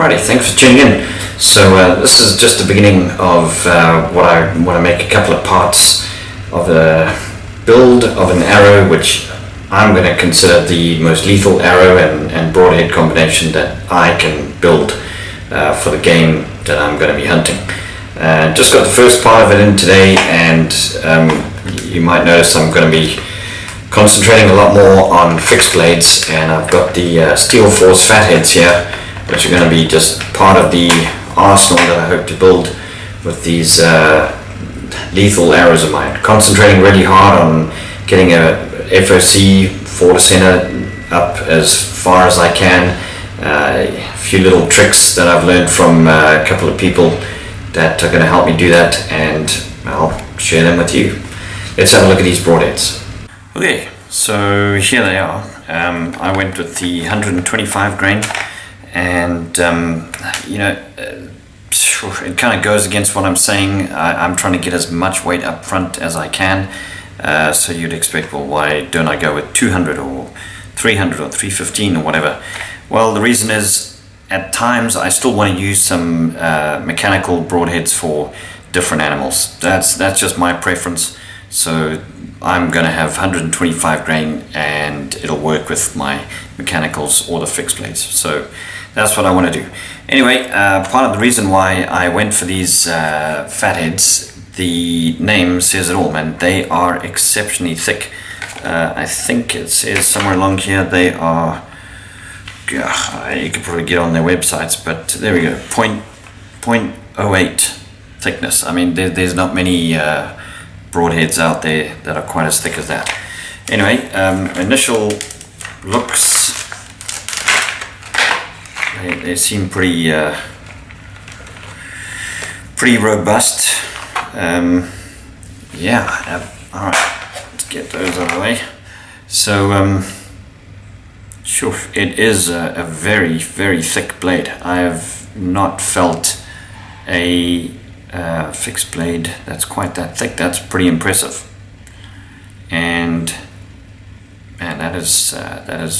Alrighty, thanks for tuning in. So this is just the beginning of what I want to make a couple of parts of a build of an arrow, which I'm going to consider the most lethal arrow and broadhead combination that I can build for the game that I'm going to be hunting. Just got the first part of it in today, and you might notice I'm going to be concentrating a lot more on fixed blades, and I've got the Steelforce Phatheads here, which are going to be just part of the arsenal that I hope to build with these lethal arrows of mine. Concentrating really hard on getting a FOC 4 to center up as far as I can. A few little tricks that I've learned from a couple of people that are going to help me do that, and I'll share them with you. Let's have a look at these broadheads. Okay, so here they are. I went with the 125 grain, and it kind of goes against what I'm saying. I'm trying to get as much weight up front as I can, so you'd expect, well, why don't I go with 200 or 300 or 315 or whatever? Well, the reason is, at times I still want to use some mechanical broadheads for different animals. That's just my preference. So I'm going to have 125 grain, and it'll work with my mechanicals or the fixed blades. So that's what I want to do. Anyway, part of the reason why I went for these fatheads, the name says it all, man. They are exceptionally thick. I think it says somewhere along here they are, you could probably get on their websites, but there we go, 0.08 thickness. I mean, there's not many broadheads out there that are quite as thick as that. Anyway, initial looks, they seem pretty robust. Alright, let's get those out of the way. So sure, it is a very, very thick blade. I have not felt a fixed blade that's quite that thick. That's pretty impressive, and that is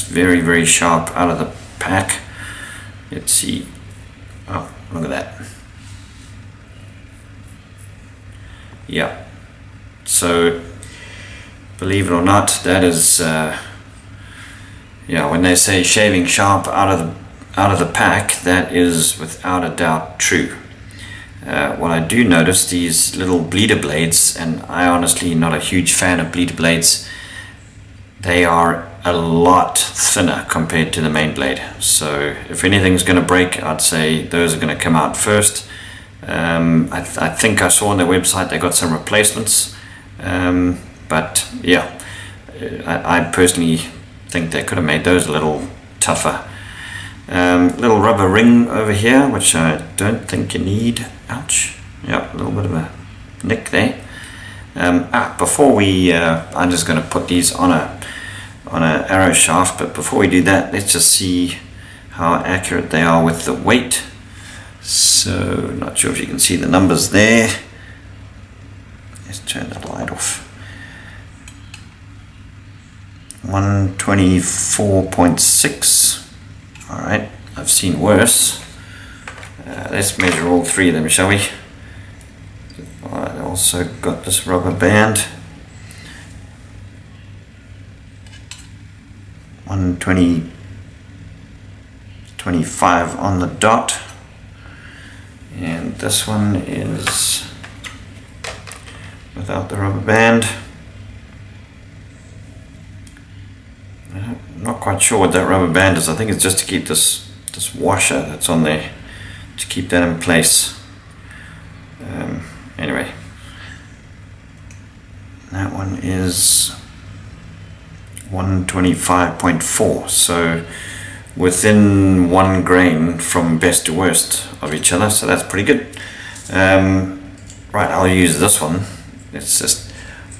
very, very sharp out of the pack. Let's see. Oh, look at that. Yeah. So, believe it or not, that is when they say shaving sharp out of the pack, that is without a doubt true. What I do notice, these little bleeder blades, and I honestly not a huge fan of bleeder blades, they are a lot thinner compared to the main blade. So if anything's going to break, I'd say those are going to come out first. I think I saw on their website they got some replacements, but yeah, I personally think they could have made those a little tougher. Little rubber ring over here, which I don't think you need. Ouch. Yeah, a little bit of a nick there. Before we, I'm just going to put these on a arrow shaft, but before we do that, let's just see how accurate they are with the weight. So, not sure if you can see the numbers there. Let's turn the light off. 124.6. Alright, I've seen worse. Let's measure all three of them, shall we? I also got this rubber band. 120.25 on the dot. And this one is without the rubber band. I'm not quite sure what that rubber band is. I think it's just to keep this washer that's on there, to keep that in place. Anyway, that one is 125.4, so within 1 grain from best to worst of each other, so that's pretty good. Right, I'll use this one. Let's just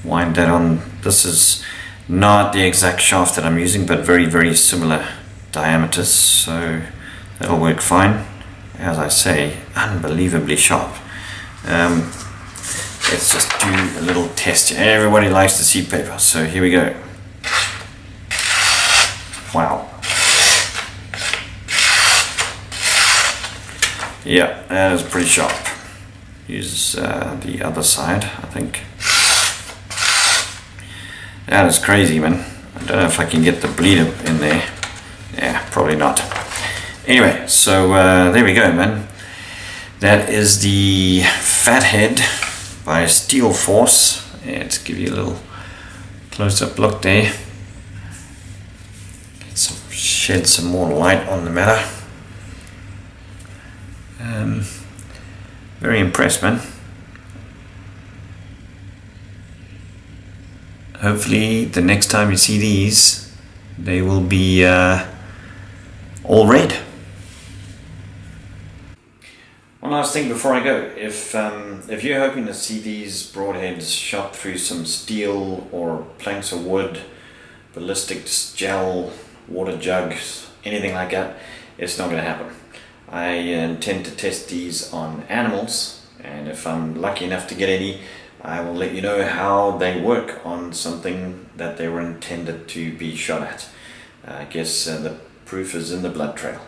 wind that on. This is not the exact shaft that I'm using, but very, very similar diameters, so that'll work fine. As I say, unbelievably sharp. Let's just do a little test here. Everybody likes to see paper, so here we go. Wow. Yeah, that is pretty sharp. Use the other side, I think. That is crazy, man. I don't know if I can get the bleeder in there. Yeah, probably not. Anyway, so there we go, man. That is the Phathead by Steelforce. Yeah, let's give you a little close-up look there. Shed some more light on the matter. Very impressed, man. Hopefully the next time you see these, they will be all red. One last thing before I go. If you're hoping to see these broadheads shot through some steel or planks of wood, ballistics, gel, water jugs, anything like that, it's not going to happen. I intend to test these on animals, and if I'm lucky enough to get any, I will let you know how they work on something that they were intended to be shot at. I guess the proof is in the blood trail.